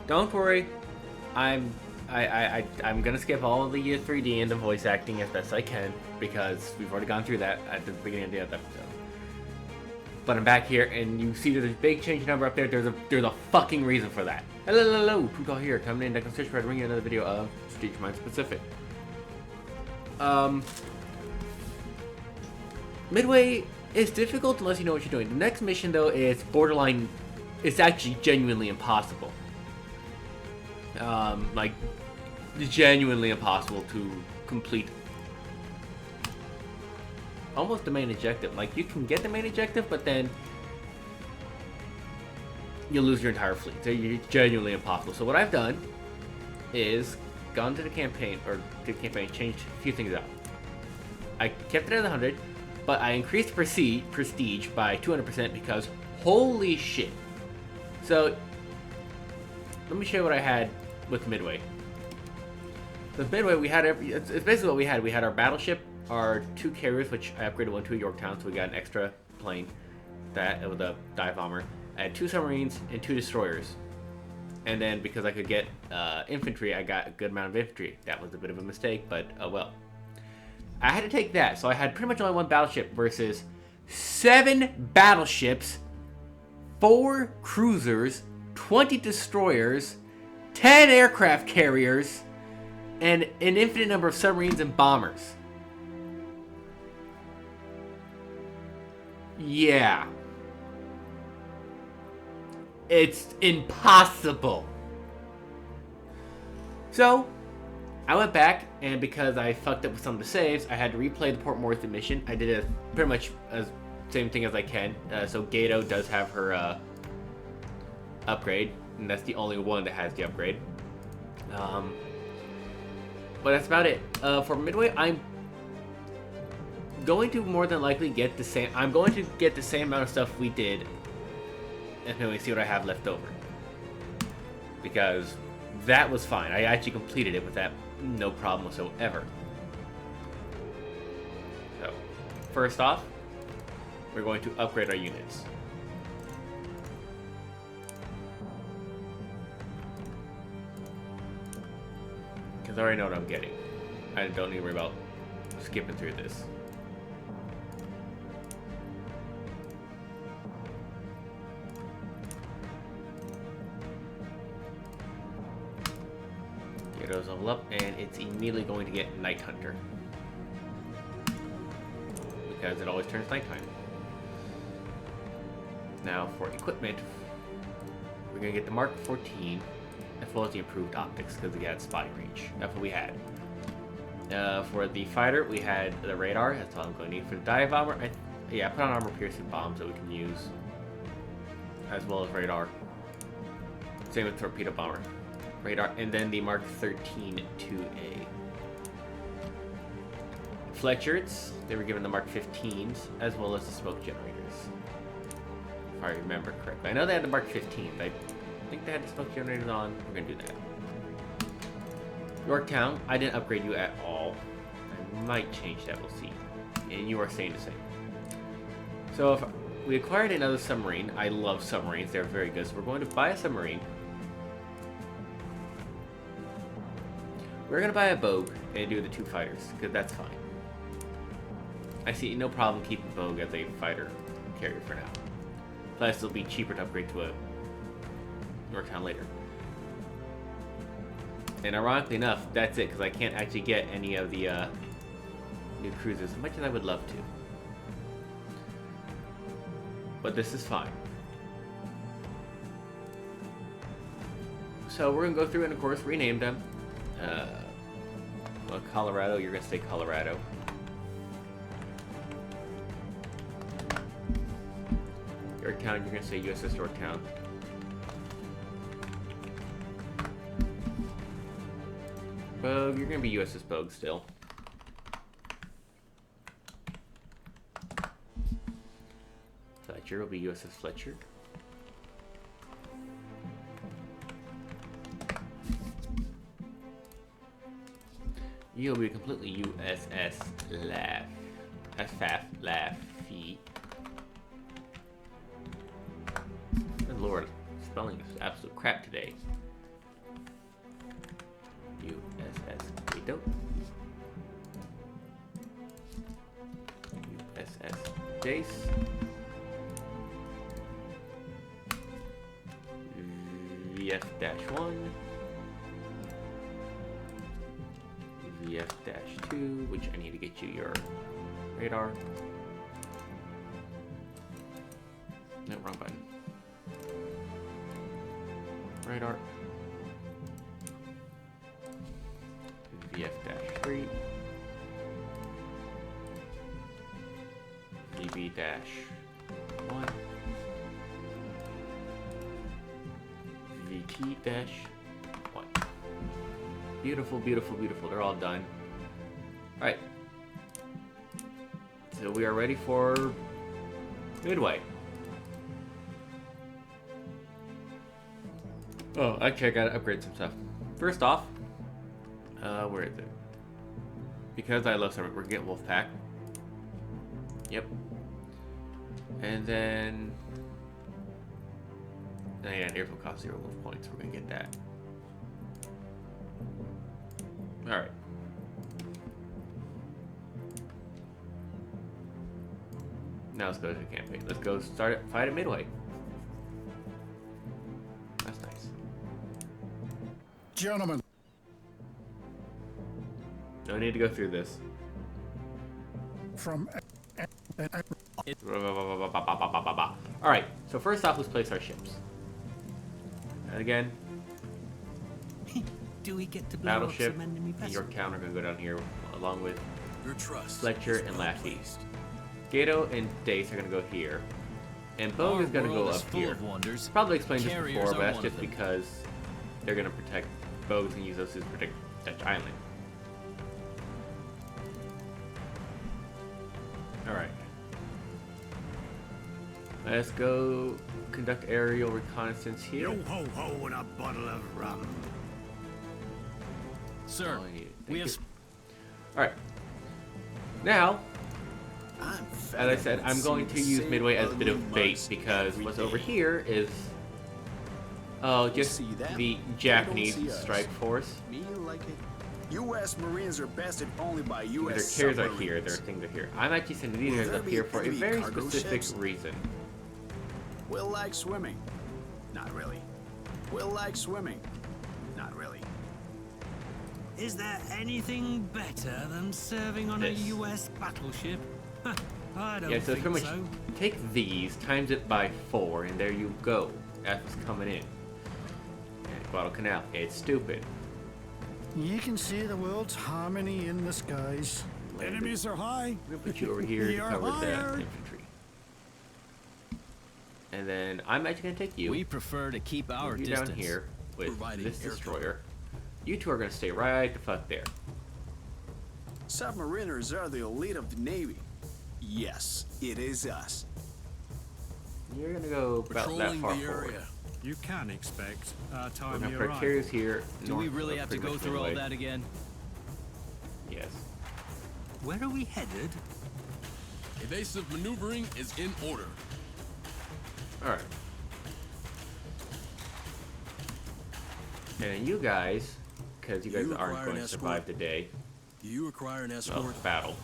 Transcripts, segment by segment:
Don't worry, I'm I'm gonna skip all of the 3D and the voice acting as best I can because we've already gone through that at the beginning of the other episode. But I'm back here, and you see there's a big change number up there. There's a fucking reason for that. Hello, Poocall here, coming in. Declan Search, bringing you another video of Street Mind Specific. Midway is difficult unless you know what you're doing. The next mission, though, is borderline. It's actually genuinely impossible. Like, genuinely impossible to complete. Almost the main objective. Like, you can get the main objective, but then you'll lose your entire fleet. So it's genuinely impossible. So what I've done is gone to the campaign, changed a few things out. I kept it at 100, but I increased prestige by 200% because holy shit. So let me show you what I had with Midway. With Midway, we had it's basically what we had. We had our battleship, our 2 carriers, which I upgraded one to a Yorktown, so we got an extra plane that with a dive bomber. I had 2 submarines and 2 destroyers. And then because I could get infantry, I got a good amount of infantry. That was a bit of a mistake, but oh well. I had to take that, so I had pretty much only 1 battleship versus 7 battleships, 4 cruisers, 20 destroyers, 10 aircraft carriers, and an infinite number of submarines and bombers. Yeah. It's impossible. So, I went back, and because I fucked up with some of the saves, I had to replay the Port Moresby mission. I did it pretty much as same thing as I can. So Gato does have her upgrade, and that's the only one that has the upgrade. But that's about it. For Midway, I'm going to more than likely get the same. I'm going to get the same amount of stuff we did, and then we see what I have left over. Because that was fine. I actually completed it with that no problem whatsoever. So, first off, we're going to upgrade our units. Because I already know what I'm getting. I don't need to worry about skipping through this. Those level up, and it's immediately going to get Night Hunter because it always turns nighttime. Now for equipment, we're gonna get the Mark 14 as well as the improved optics because we had spotting range. That's what we had. For the fighter, we had the radar. That's all I'm going to need. For the dive bomber, I put on armor-piercing bombs that we can use as well as radar. Same with torpedo bomber. Radar, and then the Mark 13 2A. Fletchers, they were given the Mark 15s, as well as the smoke generators. If I remember correctly. I know they had the Mark 15s. I think they had the smoke generators on. We're going to do that. Yorktown, I didn't upgrade you at all. I might change that, we'll see. And you are staying the same. So if we acquired another submarine, I love submarines, they're very good. So we're going to buy a submarine. We're going to buy a Bogue and do the 2 fighters, because that's fine. I see no problem keeping Bogue as a fighter carrier for now. Plus, it'll be cheaper to upgrade to a Yorktown later. And ironically enough, that's it, because I can't actually get any of the new cruisers, as much as I would love to. But this is fine. So we're going to go through and, of course, rename them. Well, Colorado, you're going to say Colorado. Yorktown, you're going to say USS Yorktown. Bogue, you're going to be USS Bogue still. Fletcher will be USS Fletcher. You'll be completely USS Laffy. Good lord, spelling is absolute crap today. dope. USS Jace. VF-1. VF-2, which I need to get you your radar. No, wrong button. Radar. VF-3. VB-1. VT-1. Beautiful, beautiful, beautiful. They're all done. Alright. So we are ready for Midway. Oh, actually I gotta upgrade some stuff. First off, where is it? Because I love summer, we're gonna get Wolfpack. Yep. And then... Oh yeah, airfield costs 0 wolf points, we're gonna get that. Alright. Now let's go to the campaign. Let's go fight at Midway. That's nice. Gentlemen. No need to go through this. From Alright, so first off, let's place our ships. And again, do we get to blow up battleship some enemy and vessels? Yorktown are going to go down here along with Your trust Fletcher and Lassie. Gato and Dace are going to go here. And Bogue is going to go up here. Probably explained this before, but that's just because they're going to protect Bogue's and use those to protect Dutch Island. Alright. Let's go conduct aerial reconnaissance here. Yo ho ho and a bottle of rum. Sir, we have... Alright. Now, as I said, I'm going to use Midway as a bit of bait because what's over here is just the Japanese strike force. Me like it. U.S. Marines are bested only by U.S. Their carriers are here, their things are here. I'm actually sending these guys up here for a very specific reason. We'll like swimming. Not really. We'll like swimming. Not really. is there anything better than serving on a US battleship? I don't Yeah, so think pretty much so. take these, times it by 4, and there you go. That's what's coming in. And Guadalcanal. It's stupid. You can see the world's harmony in the skies. Enemies are high. I'm gonna put you over here to You're cover the hired. infantry. And then I'm actually gonna take you. We prefer to keep our you distance. down here with Providing this air destroyer. You two are gonna stay right the fuck there. Submariners are the elite of the Navy. Yes, it is us. You're gonna go about that Patrolling far the forward. area. You can expect our We're time gonna you put arrive. carriers here. Do we north really of have to pretty go much through all Midway. that again? Yes. Where are we headed? Evasive maneuvering is in order. Alright. And then you guys, because you guys You aren't require going an to survive escort? the day Do you require an escort? of battle.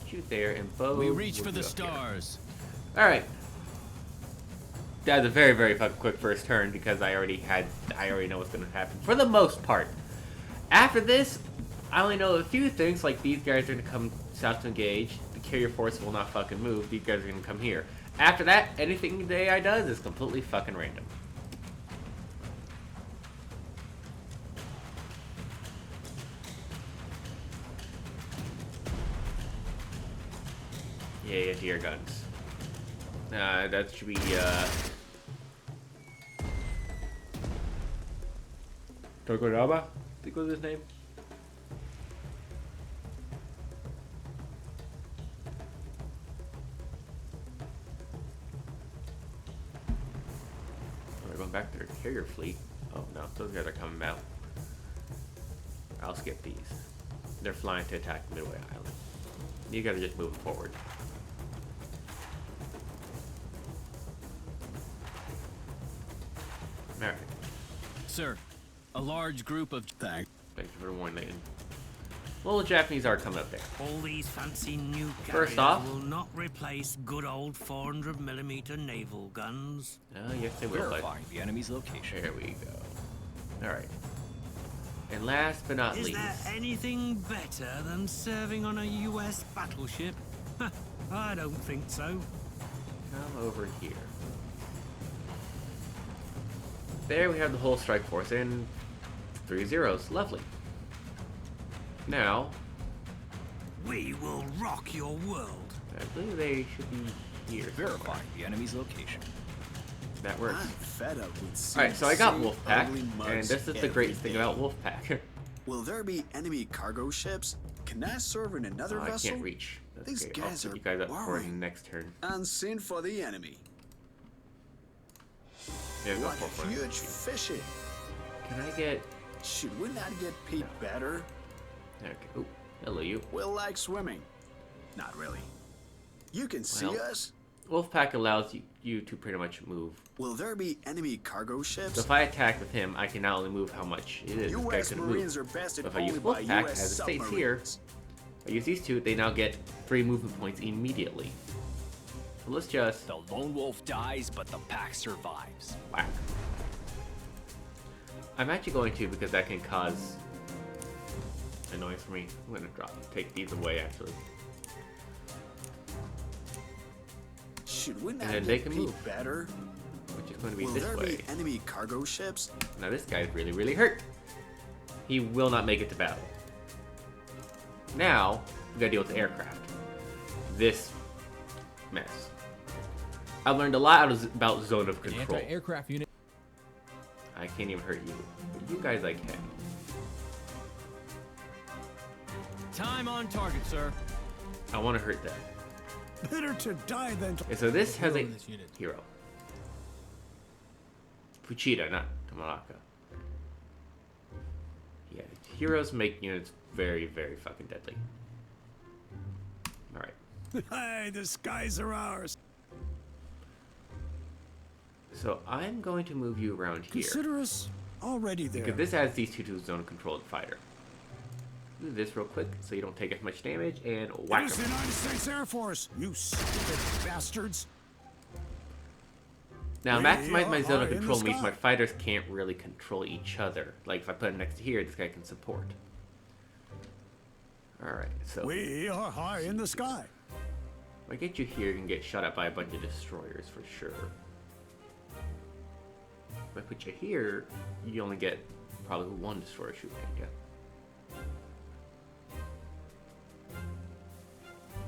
Shoot there and bow. We reach will for be the up here. stars. Alright. That was a very, very fucking quick first turn because I already know what's gonna happen for the most part. After this, I only know a few things, like these guys are gonna come south to engage, the carrier force will not fucking move, these guys are gonna come here. After that, anything the AI does is completely fucking random. Yeah, deer guns. That should be, Tokodaba? I think was his name. We're going back to their carrier fleet. Oh no, those guys are coming out. I'll skip these. They're flying to attack Midway Island. You guys are just moving forward. Alright. Sir, a large group of... Thank. Thank you for the warning, Leighton. Well, the Japanese are coming up there. All these fancy new First carriers off- will not replace good old 400mm naval guns. Oh, yes, they will. Verifying the enemy's location. There we go. Alright. And last but not Is least, there anything better than serving on a US battleship? I don't think so. come over here. There we have the whole strike force and 3 zeros. Lovely. Now, We will rock your world. I believe they should be here. Verifying the enemy's location. That works. I'm fed up with seeing Alright, so I got the same Wolfpack, ugly mugs and this is the every great thing day. about Wolfpack. Will there be enemy cargo ships? Can I serve in another I vessel? can't reach. That's These okay. I'll guys put are you guys up for the boring. next turn. Unseen for the enemy. Yeah, go What for a it. huge fishing. Can I get... Should we not get paid better? Okay. Ooh, hello you. Will like swimming. Not really. You can see Well- us? Wolfpack allows you to pretty much move. Will there be enemy cargo ships? So if I attack with him, I can not only move how much it is. This guy U.S. can Marines move. are bested If I use only by Wolfpack, U.S. as it states here, submarines. if I use these two, they now get 3 movement points immediately. So let's just The lone wolf dies, but the pack survives. whack. I'm actually going to, because that can cause annoyance for me. I'm gonna take these away actually. Should we not then get they can paid move. better? Which is going to be Will this there way. be enemy cargo ships? Now this guy's really, really hurt. He will not make it to battle. Now, we gotta deal with the aircraft. This mess. I've learned a lot about zone of An control. anti-aircraft unit. I can't even hurt you. But you guys I can. Time on target, sir. I want to hurt them. Better to die than to... Okay, so this has a Hero in this unit. hero. Fuchida, not Tamaraka. Yeah, heroes make units very, very fucking deadly. Alright. Hey, the skies are ours. So I'm going to move you around here. Consider us already there. Because this adds these two to zone controlled fighter. Do this real quick so you don't take as much damage and It whack is the him. United States Air Force, you stupid bastards. Now, We maximize my zone are of in the control means sky. my fighters can't really control each other. Like if I put him next to here, this guy can support. Alright, so We are high in the sky. if I get you here, you can get shot at by a bunch of destroyers for sure. If I put you here, you only get probably 1 destroyer shooting at you.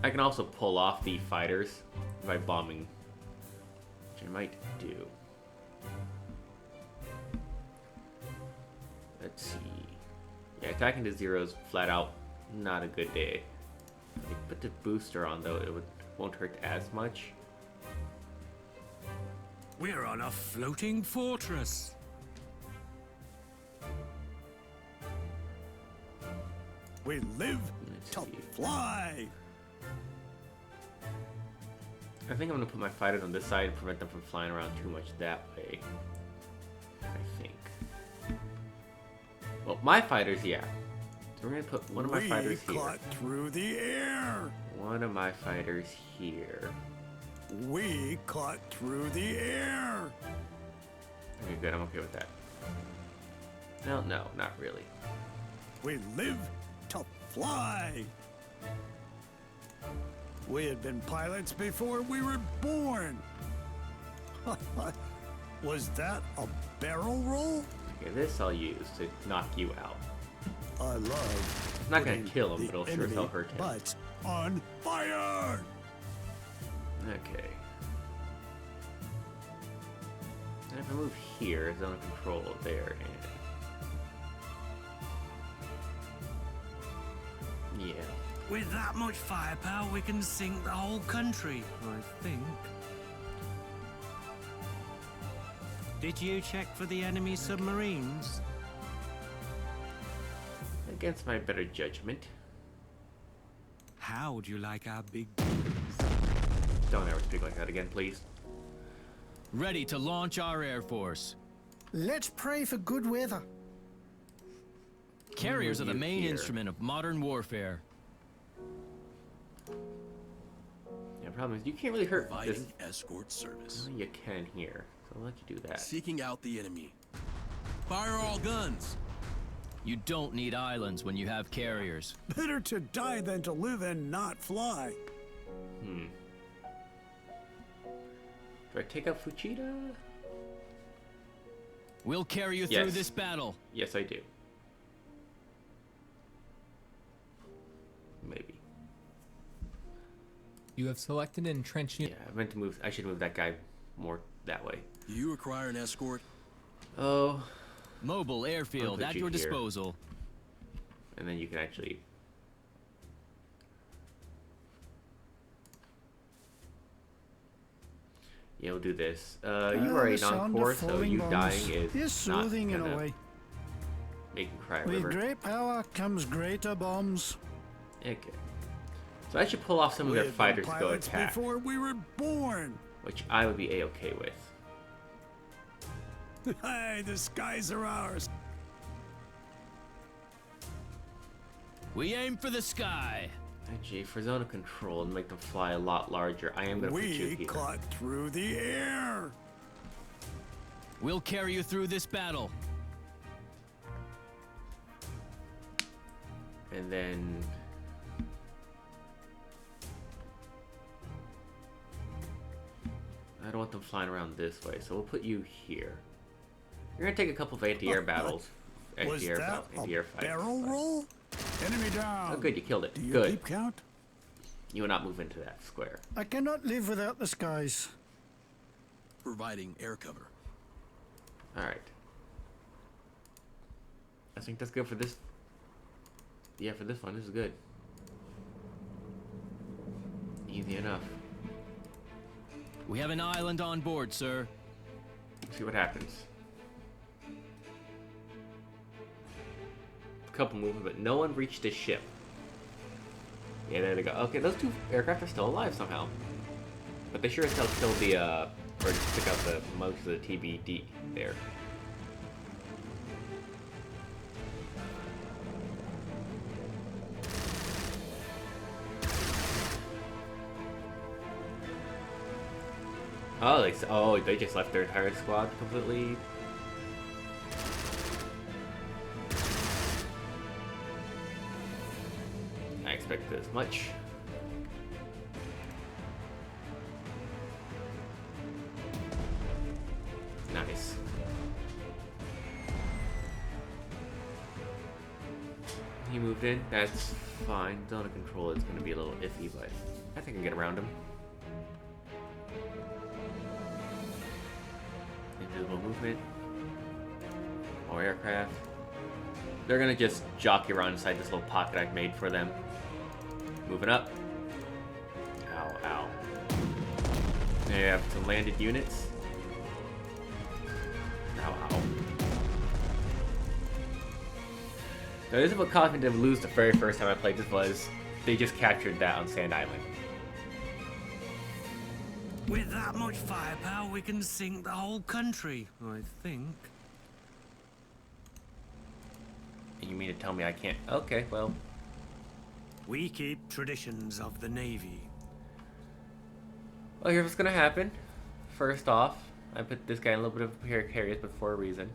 I can also pull off the fighters by bombing, which I might do. Let's see. Yeah, attacking to zeros flat out not a good day. If I put the booster on though, it won't hurt as much. We're on a floating fortress. We live Let's to see. fly. I think I'm gonna put my fighters on this side and prevent them from flying around too much that way. I think. Well, my fighters, yeah. So we're gonna put one of my fighters We here. cut through the air. One of my fighters here. We cut through the air. Okay, good. I'm okay with that. No, not really. We live to fly. We had been pilots before we were born. Was that a barrel roll? Okay, this I'll use to knock you out. I love. It's not gonna putting kill him, the but it'll sure as enemy hell hurt him. But on fire. Okay. And if I move here, zone of control there, and yeah. With that much firepower, we can sink the whole country, I think. Did you check for the enemy submarines? Against my better judgment. How would you like our big... Don't ever speak like that again, please. Ready to launch our air force. Let's pray for good weather. Carriers are the you main here. instrument of modern warfare. Yeah, problem is you can't really hurt this. Providing escort service. You can here, so I'll let you do that. Seeking out the enemy. Fire all guns. You don't need islands when you have carriers. Better to die than to live and not fly. Do I take out Fuchida? We'll carry you through this battle. Yes, I do. Maybe. You have selected an entrenched Yeah, unit. I meant to move. I should move that guy more that way. Do you require an escort? Oh, Mobile airfield put at you your here. disposal. and then you can actually. Yeah, we'll do this. You are a The sound of non-core, so falling you bombs dying is is not soothing in a gonna way. make you cry a With river. great power comes greater bombs. Okay. So I should pull off some of their We've been fighters to go pilots attack, before we were born. which I would be a-okay with. Hey, the skies are ours. We aim for the sky. Actually, for zone of control and make them fly a lot larger, I am going to put you We here. caught through the air. We'll carry you through this battle. And then... I don't want them flying around this way, so we'll put you here. You're going to take a couple of anti-air battles. Was Anti-air that battles, anti-air a fights. barrel roll? Enemy down. Oh, good, you killed it. Do you Good. keep count? You will not move into that square. I cannot live without the skies. Providing air cover. Alright. I think that's good for this. Yeah, for this one, this is good. Easy enough. We have an island on board, sir. See what happens. A couple moving, but no one reached the ship. Yeah, there they go. Okay, those two aircraft are still alive somehow. But they sure as hell killed the, or just took out the most of the TBD there. Oh, they just left their entire squad completely. I expected as much. Nice. He moved in. That's fine. Zone of control is going to be a little iffy, but I think I can get around him. Invisible movement. More aircraft. They're gonna just jockey around inside this little pocket I've made for them. Moving up. Ow, ow. There you have some landed units. Ow, ow. Now, this is what caused me to lose the very first time I played this was they just captured that on Sand Island. With that much firepower, we can sink the whole country, I think. You mean to tell me I can't? Okay, well. We keep traditions of the Navy. Well, here's what's gonna happen. First off, I put this guy in a little bit of precarious, but for a reason.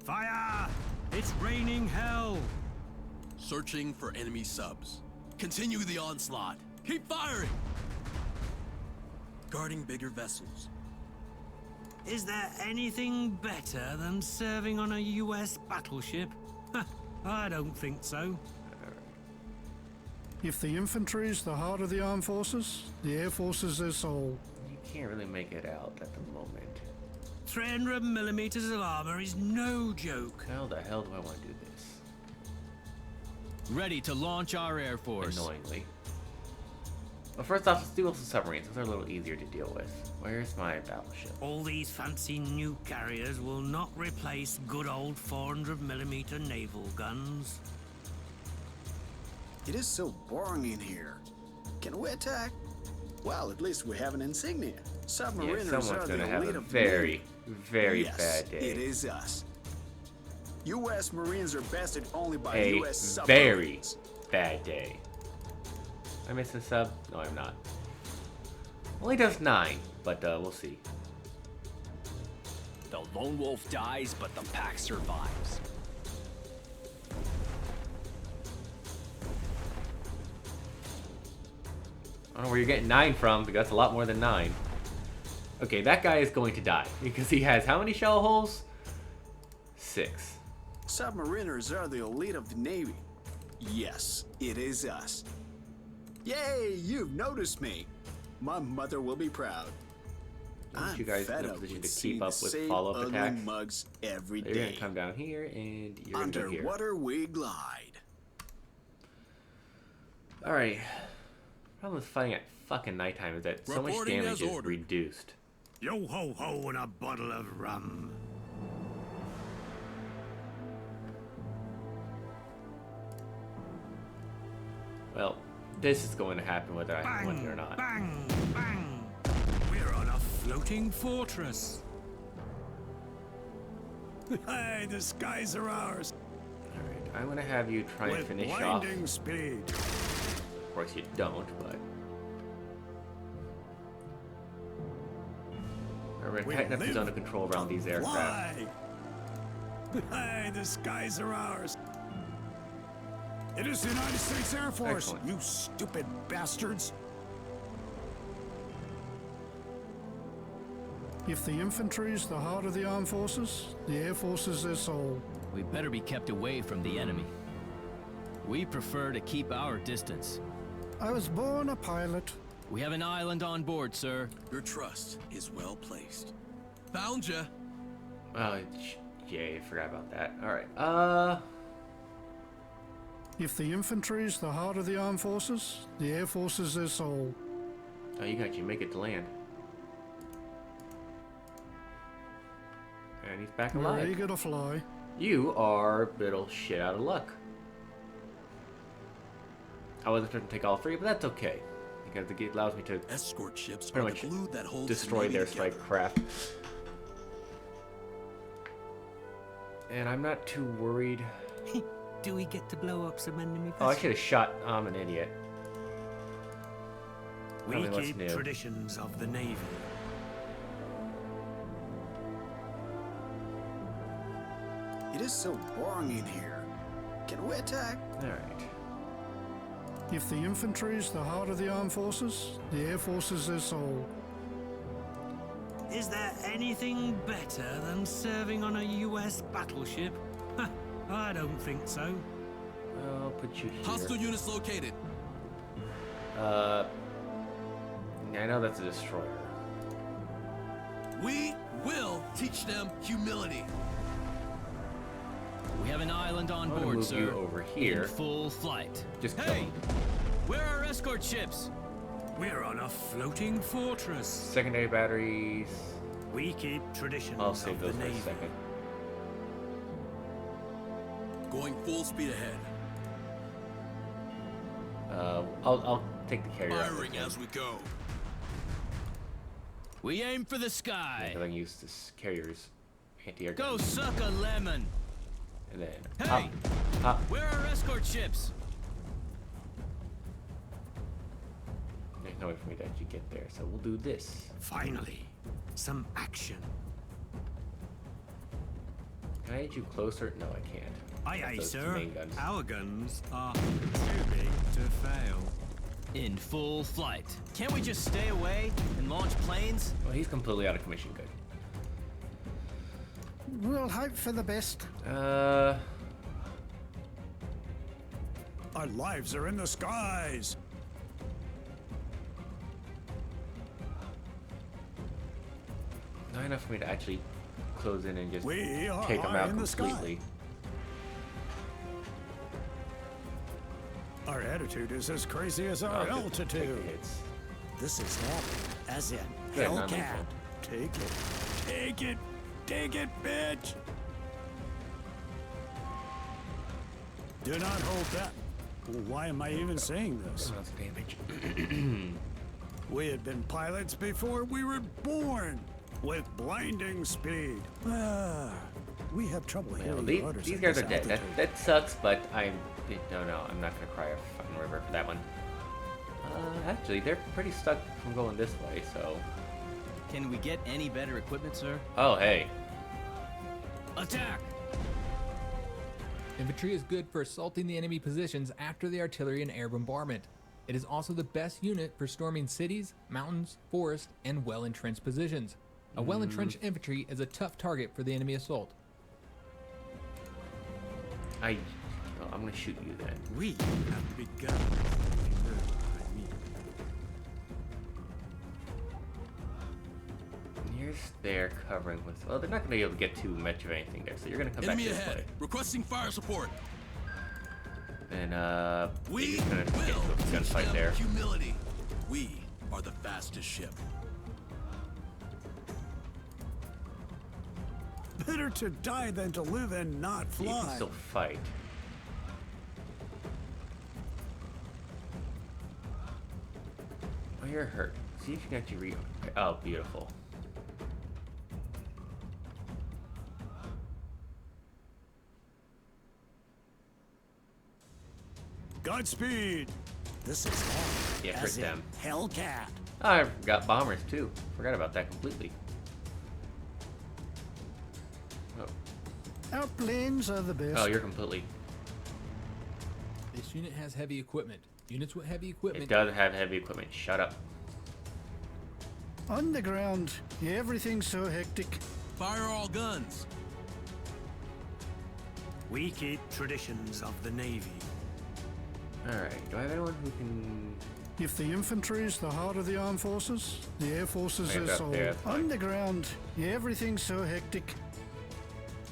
Fire! It's raining hell! Searching for enemy subs. Continue the onslaught. Keep firing! Guarding bigger vessels. Is there anything better than serving on a US battleship? I don't think so. If the infantry is the heart of the armed forces, the air force is their soul. You can't really make it out at the moment. 300 millimeters of armor is no joke. How the hell do I want to do this? Ready to launch our air force. Annoyingly. Well, first off, let's do with the submarines. Those are a little easier to deal with. Where's my battleship? All these fancy new carriers will not replace good old 400 millimeter naval guns. It is so boring in here. Can we attack? Well, at least we have an insignia. Yeah, Submariners someone's are gonna the have elite a of very, men. very Yes, bad day. it is us. U.S. Marines are bested only by A U.S. very submarines. bad day. Am I missing a sub? No, I'm not. Only does 9, but we'll see. The lone wolf dies, but the pack survives. I don't know where you're getting 9 from, because that's a lot more than 9. Okay, that guy is going to die, because he has how many shell holes? 6. Submariners are the elite of the Navy. Yes, it is us. Yay, you've noticed me. My mother will be proud. Aren't you guys in fed a up position with to seeing keep up the with same follow-up ugly attacks? mugs every You're gonna day. come down here, and you're gonna go here. Underwater we glide. Alright. Problem with fighting at fucking nighttime is that so much Reporting damage as is ordered. reduced. Yo ho ho and a bottle of rum. Well, this is going to happen whether I want it or Bang, not. bang, bang. We're on a floating fortress. Hey, the skies are ours. Alright, I'm gonna have you try and With finish off. blinding speed. Of course you don't, but... Alright, We tighten up the live zone of control around to these aircraft. fly. Hey, the skies are ours. It is the United States Air Force, Excellent. you stupid bastards. If the infantry is the heart of the armed forces, the air force is their soul. We better be kept away from the enemy. We prefer to keep our distance. I was born a pilot. We have an island on board, sir. Your trust is well placed. Found ya. Oh, yay, I forgot about that. Alright, If the infantry is the heart of the armed forces, the air force is their soul. oh, you can actually make it to land. And he's back We're alive. eager to fly. You are a little shit out of luck. I wasn't expecting to take all 3, but that's okay. Because it allows me to Escort ships are pretty the much glue that holds destroy the their Navy together. strike craft. And I'm not too worried. Do we get to blow up some enemy Oh, I vessels? should have shot. I'm an idiot. We Tell me what's keep new. traditions of the Navy. It is so boring in here. Can we attack? Alright. If the infantry is the heart of the armed forces, the air force is their soul. Is there anything better than serving on a US battleship? I don't think so. I'll put you here. Hostile units located. I know that's a destroyer. We will teach them humility. We have an island on I'm gonna board, move sir. you over here. In full flight. Just Hey! go. Where are our escort ships? We're on a floating fortress. Secondary batteries. We keep traditions I'll save of those the for a Navy. second. Going full speed ahead. I'll take the carrier out. Firing as we go. We aim for the sky. I can use this carrier's anti-air Go gun. suck a lemon. And then Hey! hop. Where are our escort ships? There's no way for me to actually get there, so we'll do this. Finally, some action. Can I get you closer? No, I can't. Aye, aye, Those two sir. main guns. Our guns are too big to fail. In full flight. Can't we just stay away and launch planes? Well, he's completely out of commission. Good. We'll hope for the best. Our lives are in the skies. Not enough for me to actually close in and just We are take them high out in the sky. completely. Our attitude is as crazy as our I'll just take altitude. the hits. This is hell, as in Good, Hellcat. non-lethal. Take it. Take it. Take it, bitch. Do not hold back. Why am I even saying this? Amounts of damage. We had been pilots before we were born, with blinding speed. We have trouble Well, hearing these, orders these at guys this are dead. altitude. That sucks, but I'm no, I'm not gonna cry a fucking river for that one. Actually, they're pretty stuck from going this way, so. Can we get any better equipment, sir? Oh, hey. Attack! Infantry is good for assaulting the enemy positions after the artillery and air bombardment. It is also the best unit for storming cities, mountains, forests, and well-entrenched positions. A well-entrenched infantry is a tough target for the enemy assault. I'm gonna shoot you then. We have begun. If you know what I mean. Here's there covering with. Well, they're not gonna be able to get too much of anything there, so you're gonna come Enemy back this ahead. way. Requesting fire support. And We he's gonna get will into a teach gunfight them there. humility. We are the fastest ship. Better to die than to live and not You can fly. still fight. Oh, you're hurt. See if you can actually Oh, beautiful. Godspeed. This is hell. Yeah, hurt As in them. Hellcat. Oh, I got bombers too. Forgot about that completely. Oh, Our planes are the best. oh you're completely. This unit has heavy equipment. Units with heavy equipment. It does have heavy equipment. Shut up. Underground, everything's so hectic. Fire all guns. We keep traditions of the Navy. Alright, do I have anyone who can... If the infantry is the heart of the armed forces, the air forces I are got soul. there, that's fine. Underground, everything's so hectic.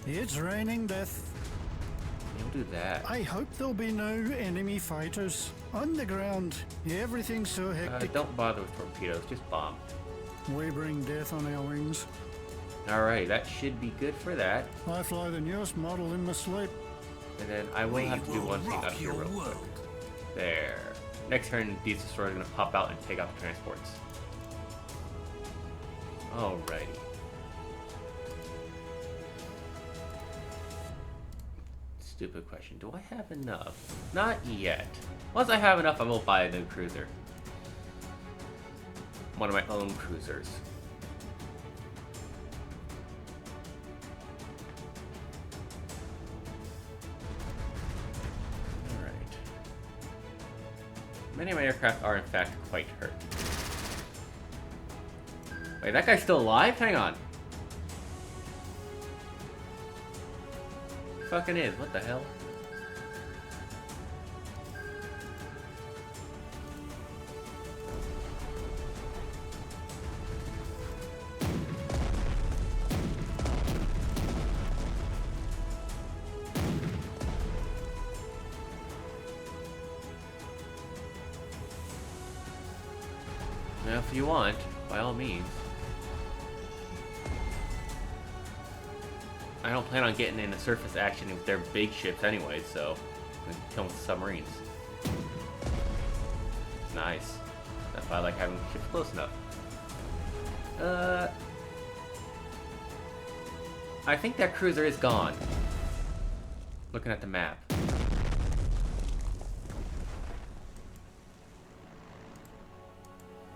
It's raining death. You'll do that. I hope there'll be no enemy fighters. Underground, everything's so hectic. Don't bother with torpedoes, just bomb. We bring death on our wings. Alright, that should be good for that. I fly the newest model in my sleep. And then I will have to do one thing up here real quick. There. Next turn, these destroyers are going to pop out and take out the transports. Alrighty. Stupid question. Do I have enough? Not yet. Once I have enough, I will buy a new cruiser. One of my own cruisers. Alright. Many of my aircraft are in fact quite hurt. Wait, that guy's still alive? Hang on. Fucking is. What the hell? Now, if you want, by all means. I don't plan on getting into surface action with their big ships anyway, so I'm gonna kill them with submarines. Nice. That's why I like having ships close enough. I think that cruiser is gone. Looking at the map.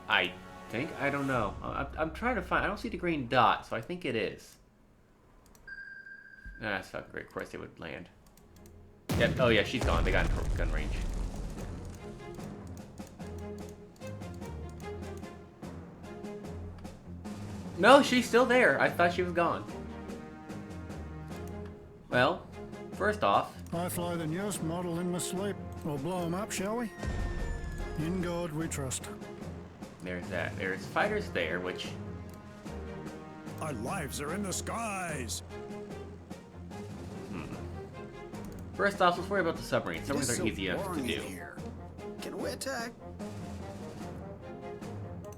I think? I don't know. I'm trying to find... I don't see the green dot, so I think it is. Nah, that's not great. Of course they would land. Yep. Oh yeah, she's gone. They got in gun range. No, she's still there. I thought she was gone. Well, first off... I fly the newest model in my sleep. We'll blow them up, shall we? In God we trust. There's that. There's fighters there, which... Our lives are in the skies. First off, let's worry about the submarines. It is Submarines are so easy enough to boring do. in here. Can we attack?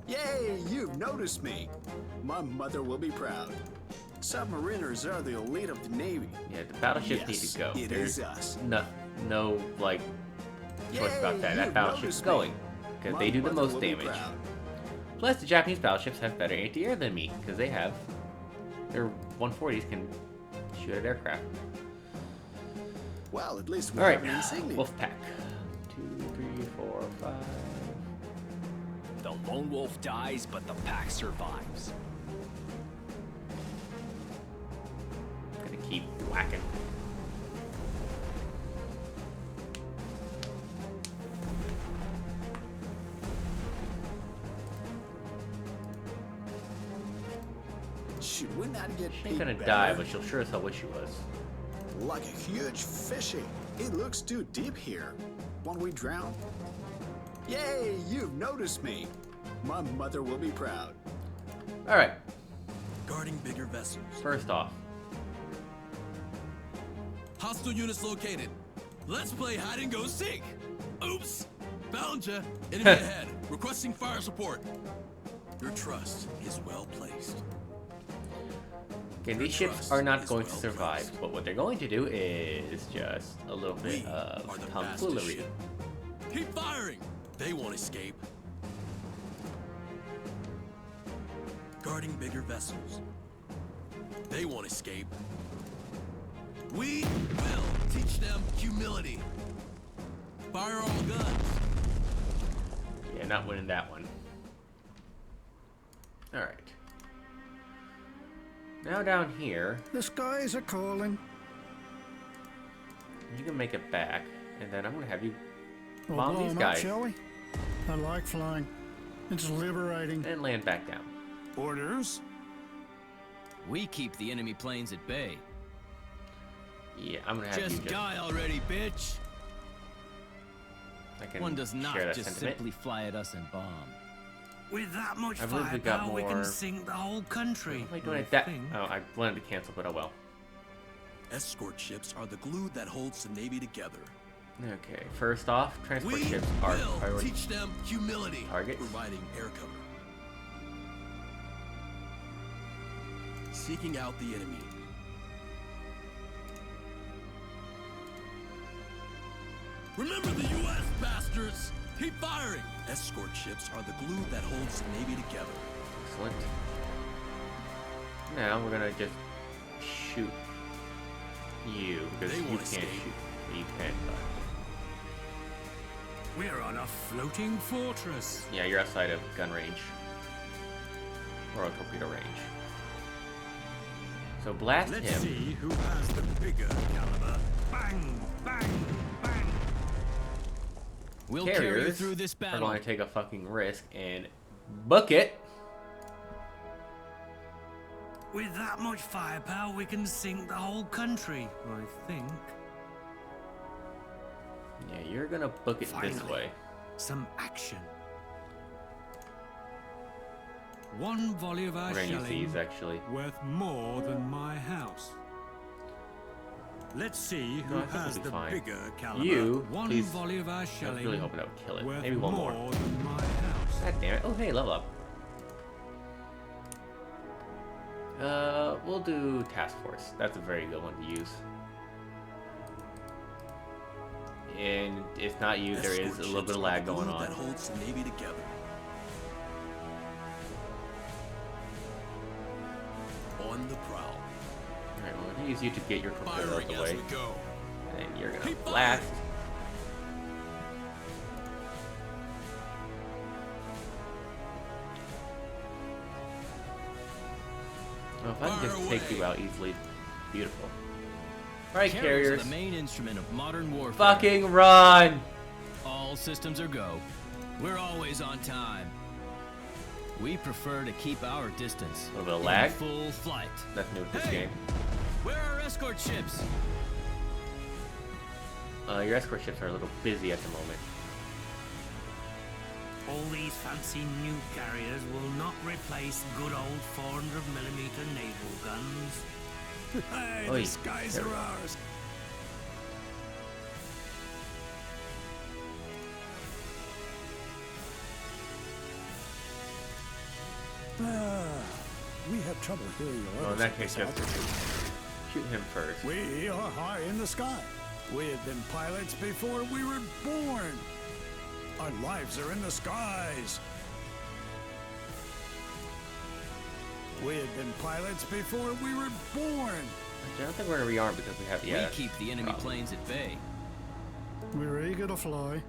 Yay, you've noticed me. My mother will be proud. Submariners are the elite of the Navy. Yeah, the battleships need Yes, to go. it There's is us. no like, choice about that. That you've battleship's noticed going. me. Because My they do the mother most will be damage. proud. Plus, the Japanese battleships have better anti-air than me. Because they have... Their 140s can shoot at aircraft. Well, at least we All right, have an insignia. Wolfpack. 2, 3, 4, 5. The lone wolf dies, but the pack survives. Gonna keep whacking. Should we not get She ain't gonna better? die, but she'll sure as hell wish she was. Like a huge fishy. It looks too deep here. Won't we drown? Yay, you've noticed me. My mother will be proud. All right. Guarding bigger vessels. First off, Hostile units located. Let's play hide and go seek. Oops. Found ya. Enemy ahead. Requesting fire support. Your trust is well placed. okay, these ships are not going to survive, but what they're going to do is just a little bit We are of the fastest tomfoolery. ship. Keep firing. They won't escape. Guarding bigger vessels. They won't escape. We will teach them humility. Fire all guns. Yeah, not winning that one. All right. Now down here, The skies are calling. you can make it back, and then I'm gonna have you We'll bomb blow these 'em guys up, shall we? I like flying. It's liberating. and land back down. Orders? We keep the enemy planes at bay. Yeah, I'm gonna have you Just just. die already, bitch! I can One does not share that just sentiment. simply fly at us and bomb. With that much I believe we got firepower, we more- can sink the whole country. Am I doing I it that? think. Oh, I wanted to cancel, but oh well. Escort ships are the glue that holds the Navy together. Okay, first off, transport We ships are will priority. teach them humility. Targets. Providing air cover. Seeking out the enemy. Remember the U.S. bastards! Keep firing! Escort ships are the glue that holds the Navy together. Excellent. Now we're gonna just shoot you because They you won't can't escape. shoot. You can't. We're on a floating fortress. Yeah, you're outside of gun range or a torpedo range. So blast Let's him. see who has the bigger caliber. Bang, bang, bang. We'll carry you Carriers through this are battle. going to take a fucking risk and book it. With that much firepower, we can sink the whole country, I think. Yeah, you're gonna book it this Finally. way. Some action. One volley of our We're gonna use shelling these actually. worth more than my house. Let's see who No, I think has we'll be the fine. bigger caliber. You, One please. volley of our I was shelling really hoping that would kill it. worth Maybe one more. than my house. God damn it. Oh, hey, level up. We'll do Task Force. That's a very good one to use. And it's not you, there is Escort a little ships bit of are lag the glue going that on. holds the Navy together. On the prowl. Alright, well, I'm gonna use you to get your torpedo out Firing the as way. we go. And you're gonna Keep blast. firing. Well, if I can Fire just take away. you out easily, beautiful. Alright, Carriers carriers. are the main instrument of modern warfare. Fucking run! All systems are go. We're always on time. We prefer to keep our distance. A little bit of in lag. Full flight. That's new with this Hey! game. Where are our escort ships? Your escort ships are a little busy at the moment. All these fancy new carriers will not replace good old 400mm naval guns. Hey, Oi, the skies there we are go. ours. We have trouble hearing your Well, in orders. that case, just shoot him first. We are high in the sky. We have been pilots before we were born. Our lives are in the skies. We have been pilots before we were born. I don't think we're gonna rearm because we have We keep the enemy planes at bay. We're eager to fly.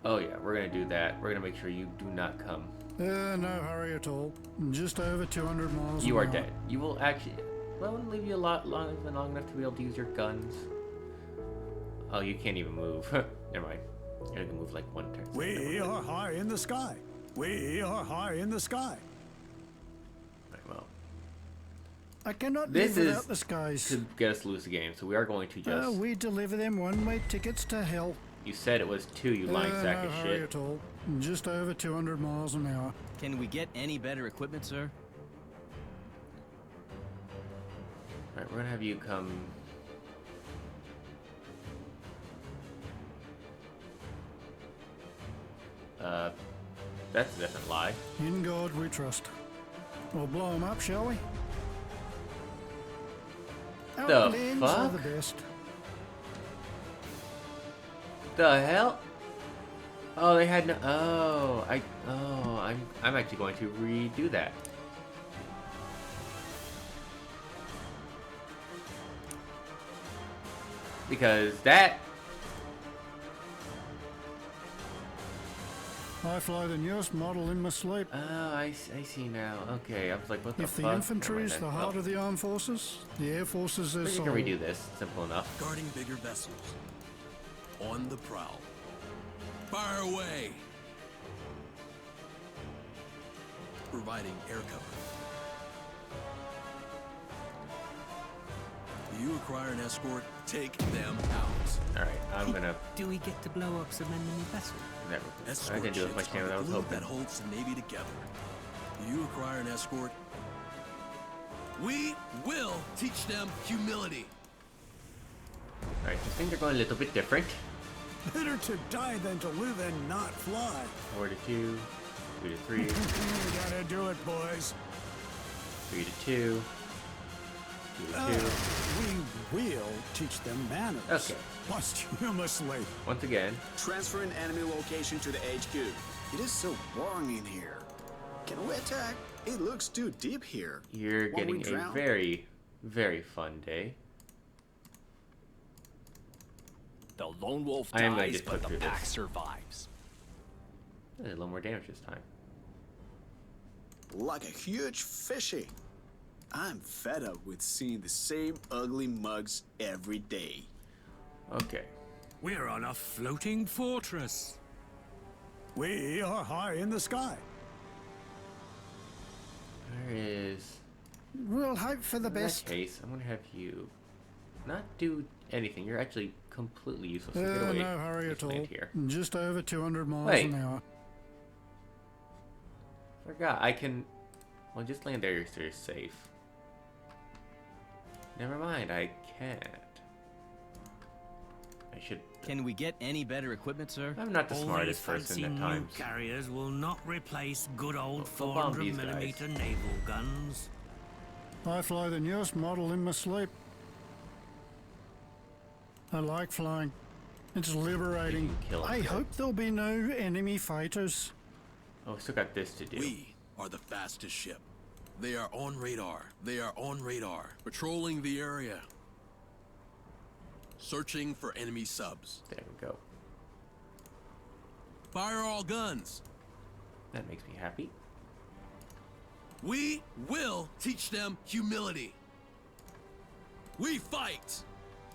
Oh yeah, we're gonna do that. We're gonna make sure you do not come. No hurry at all. Just over 200 miles You an are hour. dead. You will actually. Well, it won't leave you a lot long enough to be able to use your guns. Oh, you can't even move. Never mind. You can move like one turn. We are high in the sky. We are high in the sky. Right, well, I cannot this live is without the skies. to get us to lose the game, so we are going to just. We deliver them one-way tickets to hell. You said it was 2, you lying sack no of hurry shit. at all. Just over 200 miles an hour. Can we get any better equipment, sir? Alright, we're gonna have you come. That's a definite lie. In God we trust. We'll blow them up, shall we? Our The planes are the fuck? best. The hell? Oh, they had no. I'm actually going to redo that. Because that. I fly the newest model in my sleep. Oh, I see now. Okay, I was like, what the If fuck? the infantry is Never the mind then. heart of the armed forces, the air forces Well, is you can redo this. Simple enough. Guarding bigger vessels. On the prowl. Fire away! Providing air cover. Do you require an escort? Take them out. Alright, I'm gonna. Do we get to blow up some enemy vessels? Never. I Escort didn't do as much ships damage as I are was the glue hoping. that holds the Navy together. Do you require an escort? We will teach them humility. Alright, so things are going a little bit different. Better to die than to live and not fly. 4 to 2, 2 to 3, 3 We gotta do it, boys. to 2, 2 to 2. We will teach them manners. Okay. Posthumously. Once again, Transfer an enemy location to the HQ. It is so boring in here. Can we attack? It looks too deep here. you're Won't we getting a drown? very, very fun day. The lone wolf I am gonna dies, just but put the through pack this. survives. There's a little more damage this time. Like a huge fishy. I'm fed up with seeing the same ugly mugs every day. Okay. We're on a floating fortress. We are high in the sky. Where is. We'll hope for the In that best. case, I'm gonna have you not do anything. You're actually completely useless. So get away. No hurry Just at all. land here. Just over 200 miles Wait. an hour. Forgot. I can. Well, just land there so you're safe. Never mind. I can't. I should. Can we get any better equipment, sir? I'm not the All these smartest person fancy at new times. carriers will not replace good old Go bomb these 400mm naval guns. I fly the newest model in my sleep. I like flying. It's liberating. You can kill 'em, I too. hope there'll be no enemy fighters. Oh, we still got this to do. We are the fastest ship. They are on radar. They are on radar. Patrolling the area. Searching for enemy subs. There we go. Fire all guns. That makes me happy. We will teach them humility. We fight.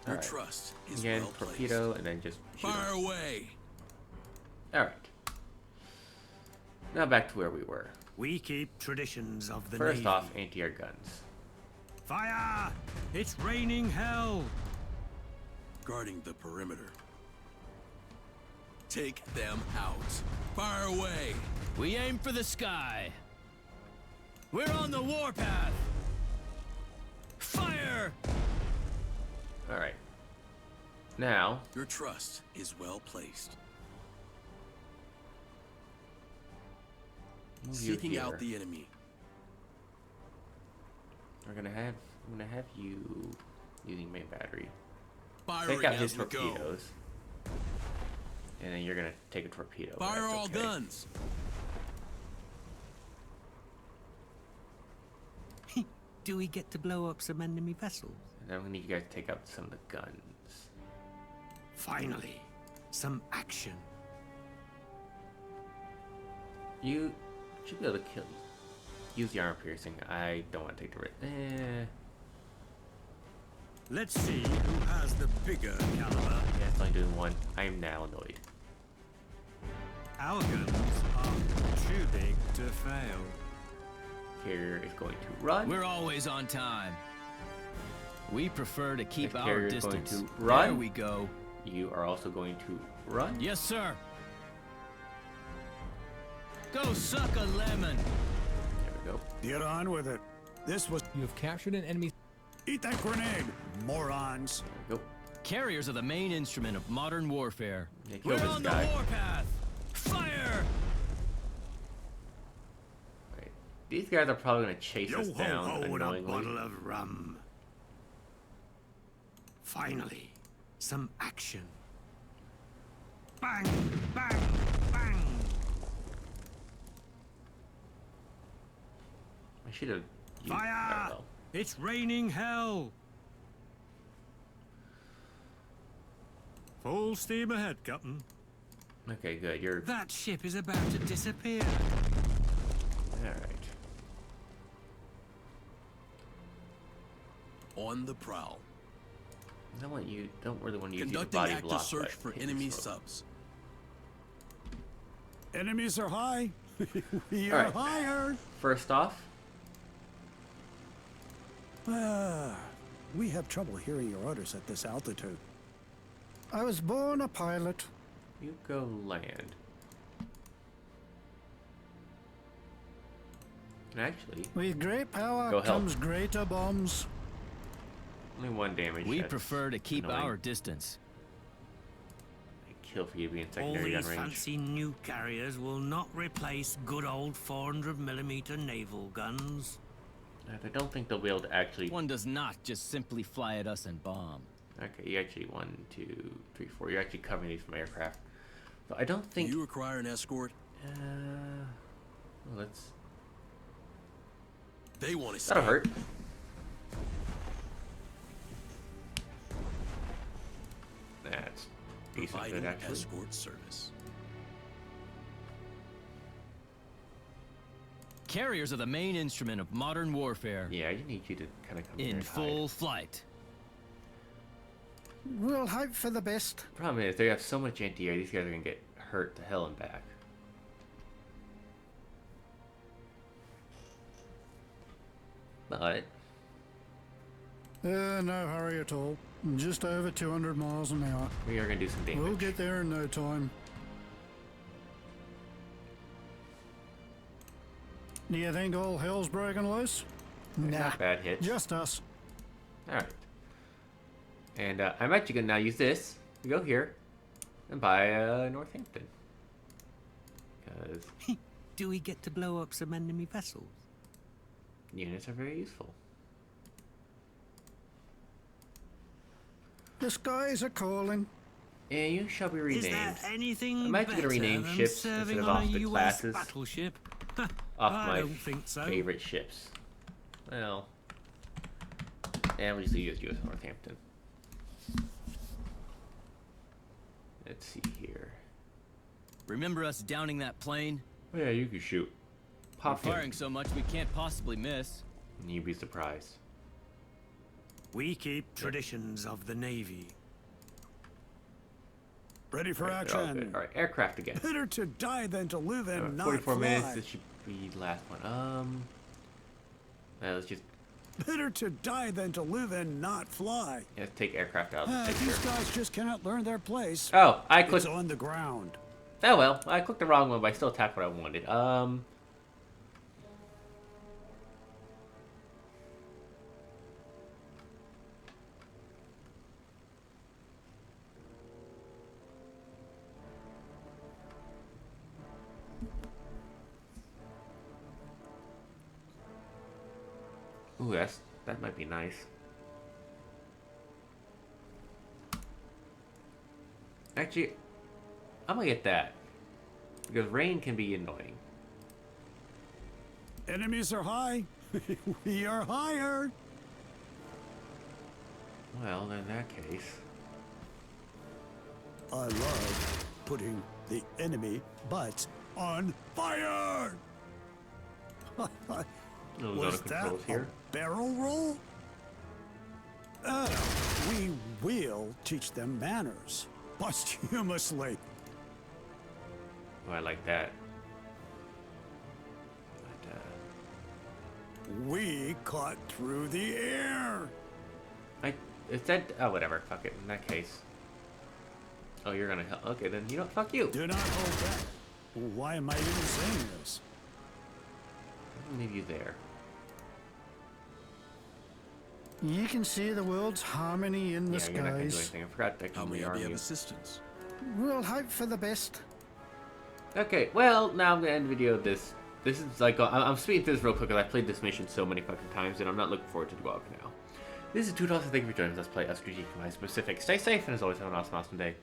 Your Alright. trust is Again, well placed. torpedo, and then just shoot 'em. Fire away. Alright. Now back to where we were. We keep traditions of the First Navy. off, anti-air guns. Fire! It's raining hell! Guarding the perimeter. Take them out. Fire away. We aim for the sky. We're on the warpath. Fire! Alright. Now, Your trust is well placed. move you Seeking here. out the enemy. I'm gonna have you using main battery. Firing Take out his as we go. torpedoes. And then you're gonna take a torpedo. but Fire that's all okay. guns. Do we get to blow up some enemy vessels? And I'm gonna need you guys to take out some of the guns. Finally, some action. You should be able to kill. Use the armor piercing. I don't want to take the risk. Let's see who has the bigger caliber. Yeah, it's only doing one. I am now annoyed. Our guns are too big to fail. Carrier is going to run. We're always on time. We prefer to keep The our carrier is going distance. to run. There we go. You are also going to run. Yes, sir. Go suck a lemon. There we go. Get on with it. This was. You have captured an enemy. Eat that grenade, morons. There we go. Carriers are the main instrument of modern warfare. Yeah, kill We're this on guy. the warpath. Fire! Right. These guys are probably going to chase Yo us ho down ho and a annoyingly. bottle of rum. Finally, some action. Bang, bang, bang. I should have used Fire! well. It's raining hell. Full steam ahead, Captain. Okay, good. You're That ship is about to disappear. all right. On the prowl. I don't want you. Don't really want to use your Conducting body active block. search but for hit enemy this slow. subs. Enemies are high. We All are right. higher. First off, We have trouble hearing your orders at this altitude. I was born a pilot. you go land. And actually, With great power Go help. comes greater bombs. only one damage. We That's prefer to keep annoying. our distance. I'd kill for you to be in All secondary gun these range. fancy new carriers will not replace good old 400mm naval guns. I don't think they'll be able to actually. One does not just simply fly at us and bomb. Okay, you actually 1, 2, 3, 4. You're actually covering these from aircraft. So I don't Do think. you require an escort? Well, let's. They want to That'll hurt. That's decent providing good actually. escort service. Carriers are the main instrument of modern warfare. Yeah, I need you to kind of come here In and hide. full flight. We'll hope for the best. Problem is, they have so much anti-air. These guys are gonna get hurt to hell and back. But No hurry at all. Just over 200 miles an hour. we are gonna do some damage. We'll get there in no time. Do you think all hell's breaking loose? Nah, Not bad hits. just us. All right. And I'm actually gonna now use this to go here and buy Northampton. Because Do we get to blow up some enemy vessels? units are very useful. The skies are calling. And you shall be Is renamed. there anything I'm actually better gonna rename than ships serving instead of on off a the US classes. battleship? Off I my don't think so. favorite ships. Well, and we'll just use US Northampton. Let's see here. Remember us downing that plane? Oh, yeah, you can shoot. We're Pop him, firing so much we can't possibly miss. and you'd be surprised. We keep traditions of the Navy. Ready for Alright, they're all action. good. All right, aircraft again. Better to die than to live and not 44 minutes. fly. This should be the last one. Let's just Better to die than to live and not fly. let's take aircraft out of the These picture. guys just cannot learn their place. Oh, I It's clicked. on the ground. Oh well, I clicked the wrong one, but I still attacked what I wanted. Ooh, that might be nice. Actually, I'm gonna get that because rain can be annoying. Enemies are high. We are hired. Well, in that case. I love putting the enemy butts on fire. No Was zone of that controls a here. barrel roll? We will teach them manners posthumously. Oh, I like that. But, We caught through the air. Is that... Oh, whatever. Fuck it. In that case. Oh, you're gonna help. Okay, then you know, fuck you. Do not hold back. Why am I even saying this? I'll leave you there. You can see the world's harmony in the Yeah, you're not gonna do skies. anything. I forgot that How can may we I be of argue. assistance? We'll hope for the best. Okay, well, now I'm gonna end the video with this. This is like, I'm speeding through this real quick because I've played this mission so many fucking times and I'm not looking forward to the walk now. This is $2. Thank you for joining us. Let's play SQG Combined Pacific. Stay safe and as always, have an awesome day.